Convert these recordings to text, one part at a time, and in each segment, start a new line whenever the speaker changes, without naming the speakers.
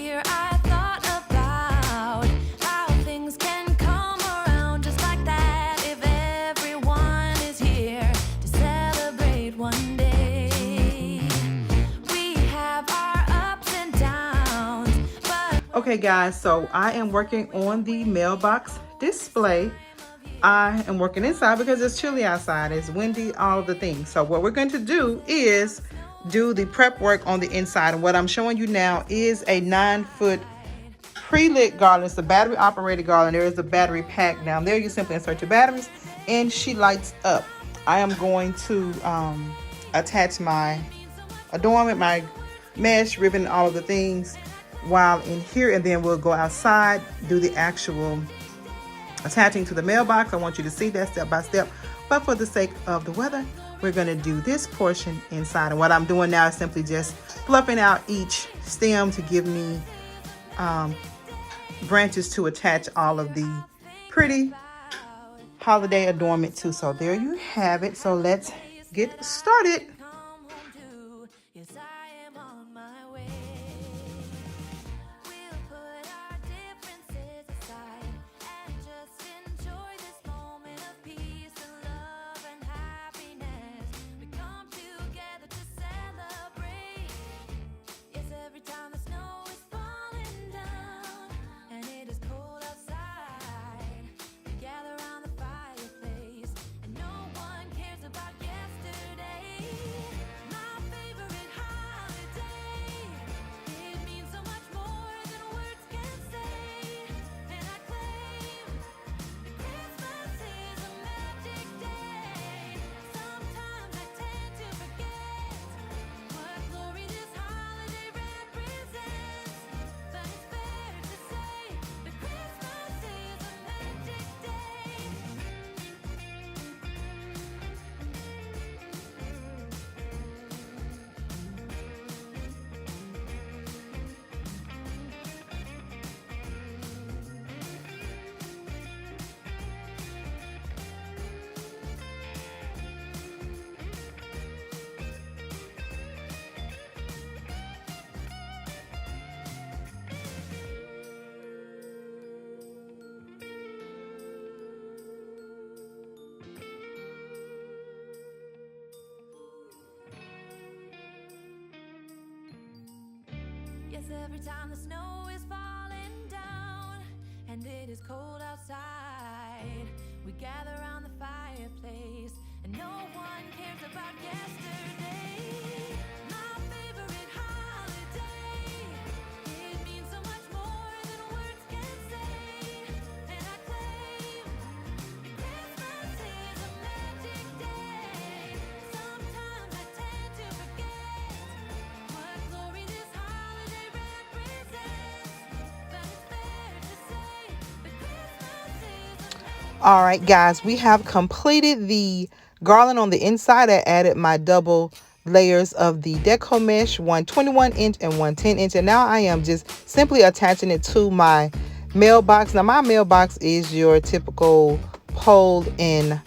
here I thought about how things can come around just like that if everyone is here to celebrate one day. We have our ups and downs, but
okay guys, so I am working on the mailbox display. I am working inside because it's chilly outside, it's windy, all of the things. So what we're going to do is do the prep work on the inside, and what I'm showing you now is a 9-foot pre-lit garland. It's a battery operated garland. There is a battery pack down there. You simply insert your batteries and she lights up. I am going to attach my adornment, my mesh, ribbon, all of the things while in here, and then we'll go outside, do the actual attaching to the mailbox. I want you to see that step by step, but for the sake of the weather, we're going to do this portion inside. And what I'm doing now is simply just fluffing out each stem to give me branches to attach all of the pretty holiday adornment to. So there you have it. So let's get started.
yes, I am on my way. We'll put our differences aside and just enjoy this moment of peace and love and happiness. We come together to celebrate. Yes, every time the snow is falling down and it is cold outside, we gather around the fireplace and no one cares about yesterday. My favorite holiday, it means so much more than words can say. And I claim that Christmas is a magic day. Sometimes I tend to forget what glory this holiday represents, but it's fair to say that Christmas is a magic day. Yes, every time the snow is falling down and it is cold outside, we gather around the fireplace and no one cares about yesterday. My favorite holiday, it means so much more than words can say. And I claim that Christmas is a magic day. Sometimes I tend to forget what glory this holiday represents, but it's fair to say that Christmas is a magic.
All right, guys, we have completed the garland on the inside. I added my double layers of the Decor mesh, one 21-inch and one 10-inch, and now I am just simply attaching it to my mailbox. Now my mailbox is your typical pulled in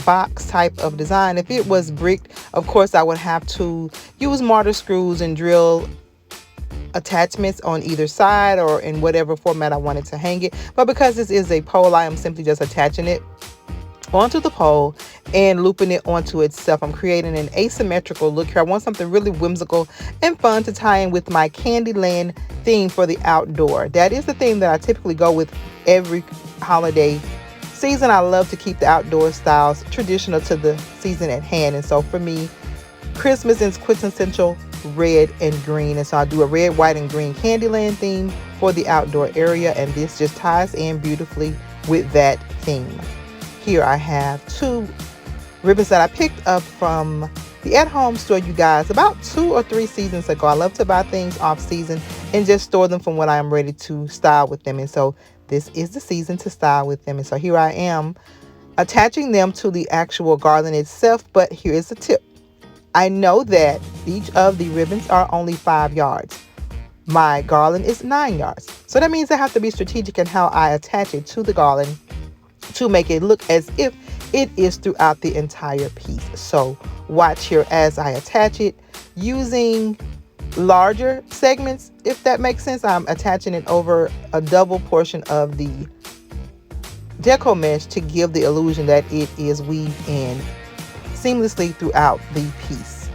box type of design. If it was bricked, of course I would have to use mortar screws and drill attachments on either side or in whatever format I wanted to hang it. But because this is a pole, I am simply just attaching it onto the pole and looping it onto itself. I'm creating an asymmetrical look here. I want something really whimsical and fun to tie in with my Candyland theme for the outdoor. That is the theme that I typically go with every holiday season. I love to keep the outdoor styles traditional to the season at hand, and so for me, Christmas is quintessential red and green, and so I do a red, white, and green Candyland theme for the outdoor area, and this just ties in beautifully with that theme. Here I have 2 ribbons that I picked up from the at-home store, you guys, about 2 or 3 seasons ago. I love to buy things off season and just store them from when I am ready to style with them, and so this is the season to style with them. And so here I am attaching them to the actual garland itself. But here is the tip. I know that each of the ribbons are only 5 yards. My garland is 9 yards. So that means I have to be strategic in how I attach it to the garland to make it look as if it is throughout the entire piece. So watch here as I attach it using larger segments, if that makes sense. I'm attaching it over a double portion of the deco mesh to give the illusion that it is weaved in seamlessly throughout the piece.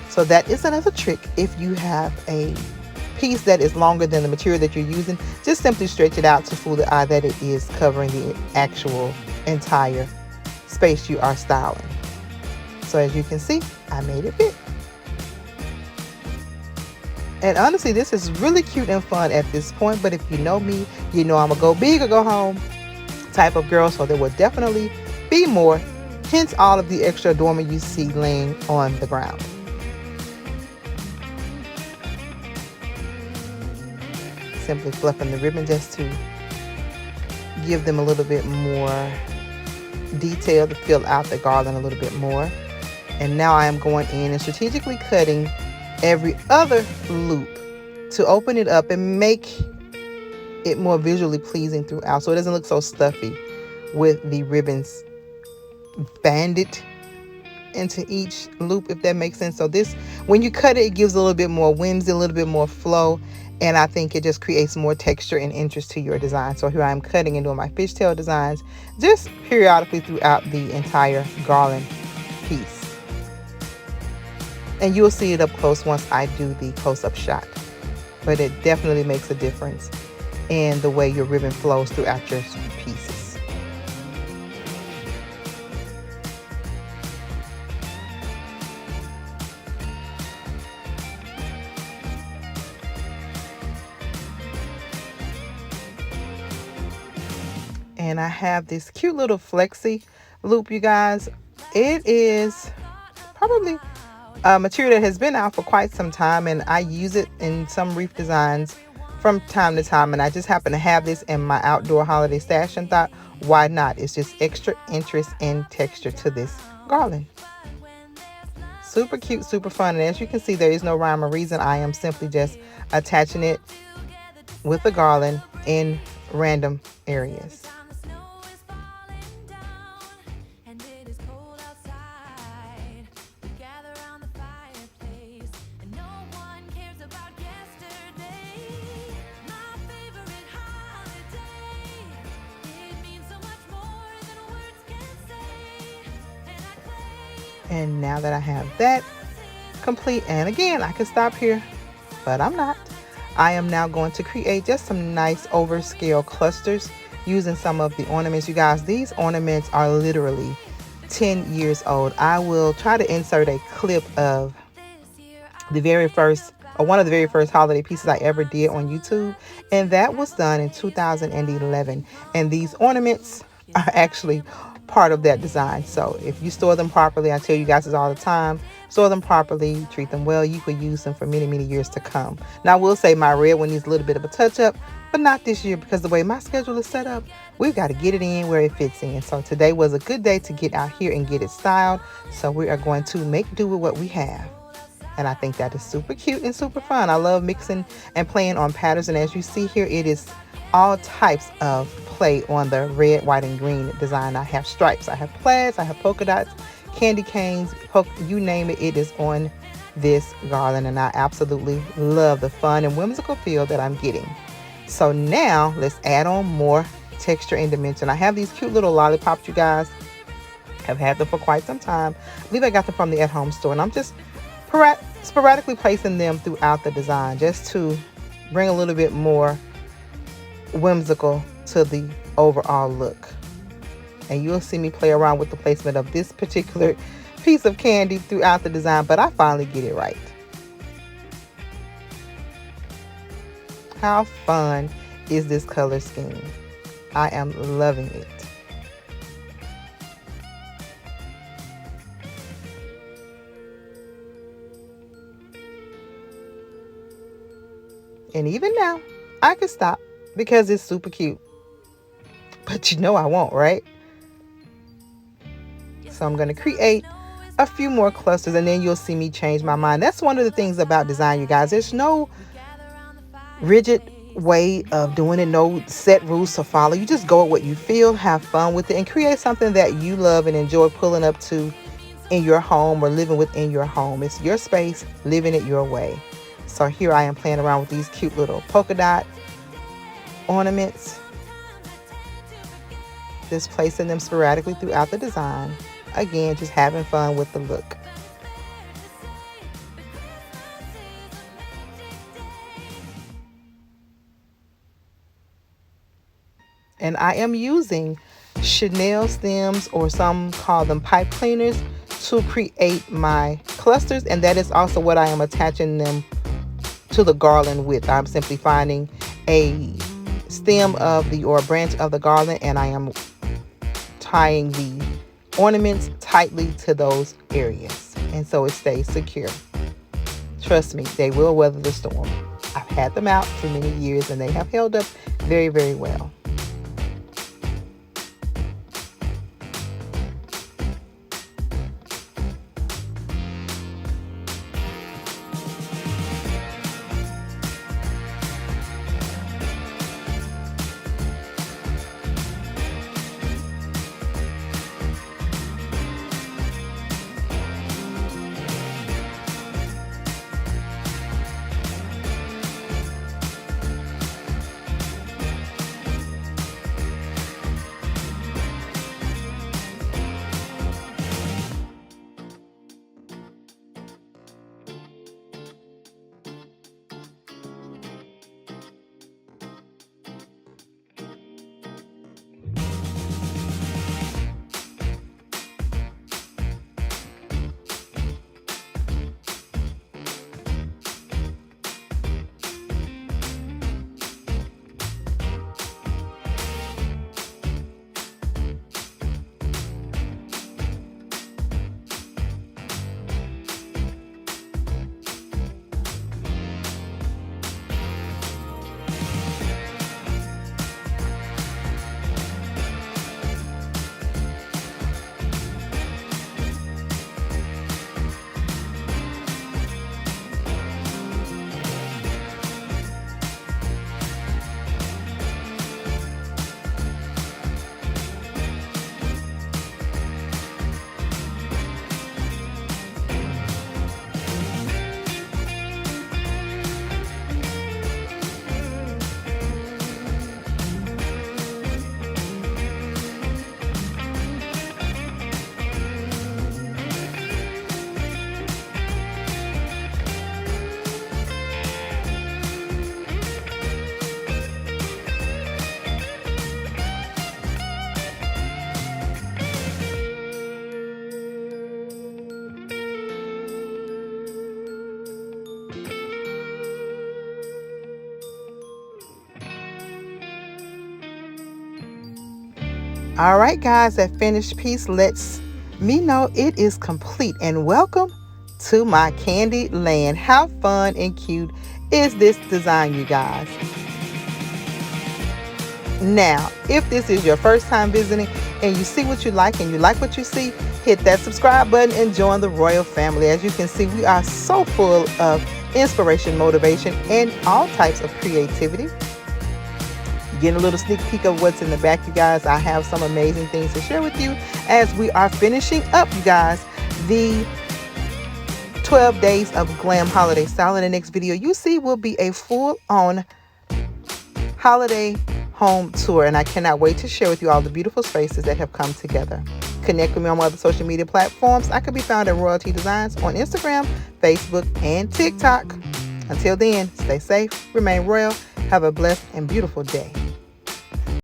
So that is another trick. If you have a piece that is longer than the material that you're using, just simply stretch it out to fool the eye that it is covering the actual entire space you are styling. So as you can see, I made it fit. And honestly, this is really cute and fun at this point, but if you know me, you know I'm a go big or go home type of girl, so there will definitely be more, hence all of the extra adornment you see laying on the ground. Simply fluffing the ribbon just to give them a little bit more detail, to fill out the garland a little bit more. And now I am going in and strategically cutting every other loop to open it up and make it more visually pleasing throughout, so it doesn't look so stuffy with the ribbons banded into each loop, if that makes sense. So this, when you cut it, it gives a little bit more whimsy, a little bit more flow, and I think it just creates more texture and interest to your design. So here I am cutting and doing my fishtail designs just periodically throughout the entire garland piece. And you'll see it up close once I do the close-up shot. But it definitely makes a difference in the way your ribbon flows throughout your pieces. And I have this cute little flexi loop, you guys. It is probably a material that has been out for quite some time, and I use it in some wreath designs from time to time, and I just happen to have this in my outdoor holiday stash and thought, why not? It's just extra interest and texture to this garland. Super cute, super fun, and as you can see, there is no rhyme or reason. I am simply just attaching it with the garland in random areas. And now that I have that complete, and again, I could stop here, but I'm not. I am now going to create just some nice overscale clusters using some of the ornaments. You guys, these ornaments are literally 10 years old. I will try to insert a clip of the very first, or one of the very first holiday pieces I ever did on YouTube, and that was done in 2011. And these ornaments are actually part of that design. So if you store them properly, I tell you guys this all the time, store them properly, treat them well, you could use them for many, many years to come. Now I will say my red one needs a little bit of a touch up, but not this year, because the way my schedule is set up, we've got to get it in where it fits in. So today was a good day to get out here and get it styled. So we are going to make do with what we have. And I think that is super cute and super fun. I love mixing and playing on patterns. And as you see here, it is all types of play on the red, white, and green design. I have stripes, I have plaids, I have polka dots, candy canes, you name it, it is on this garland. And I absolutely love the fun and whimsical feel that I'm getting. So now let's add on more texture and dimension. I have these cute little lollipops, you guys. I've had them for quite some time. I believe I got them from the at-home store, and I'm just sporadically placing them throughout the design just to bring a little bit more whimsical to the overall look. And you'll see me play around with the placement of this particular piece of candy throughout the design, but I finally get it right. How fun is this color scheme? I am loving it. And even now, I could stop because it's super cute. But you know I won't, right? So I'm going to create a few more clusters, and then you'll see me change my mind. That's one of the things about design, you guys. There's no rigid way of doing it, no set rules to follow. You just go with what you feel, have fun with it, and create something that you love and enjoy pulling up to in your home or living within your home. It's your space, living it your way. So here I am playing around with these cute little polka dot ornaments, just placing them sporadically throughout the design. Again, just having fun with the look. And I am using Chanel stems, or some call them pipe cleaners, to create my clusters, and that is also what I am attaching them to the garland with. I'm simply finding a stem of the, or a branch of the garland, and I am tying the ornaments tightly to those areas, and so it stays secure. Trust me, they will weather the storm. I've had them out for many years and they have held up very, very well. All right, guys, that finished piece lets me know it is complete. And welcome to my candy land. How fun and cute is this design, you guys? Now, if this is your first time visiting and you see what you like and you like what you see, hit that subscribe button and join the Royal family. As you can see, we are so full of inspiration, motivation, and all types of creativity. Getting a little sneak peek of what's in the back, you guys. I have some amazing things to share with you as we are finishing up, you guys, the 12 days of glam holiday style. In the next video you see will be a full-on holiday home tour, and I cannot wait to share with you all the beautiful spaces that have come together. Connect with me on my other social media platforms. I can be found at Royalty Designs on Instagram, Facebook, and TikTok. Until then, stay safe, remain royal, have a blessed and beautiful day.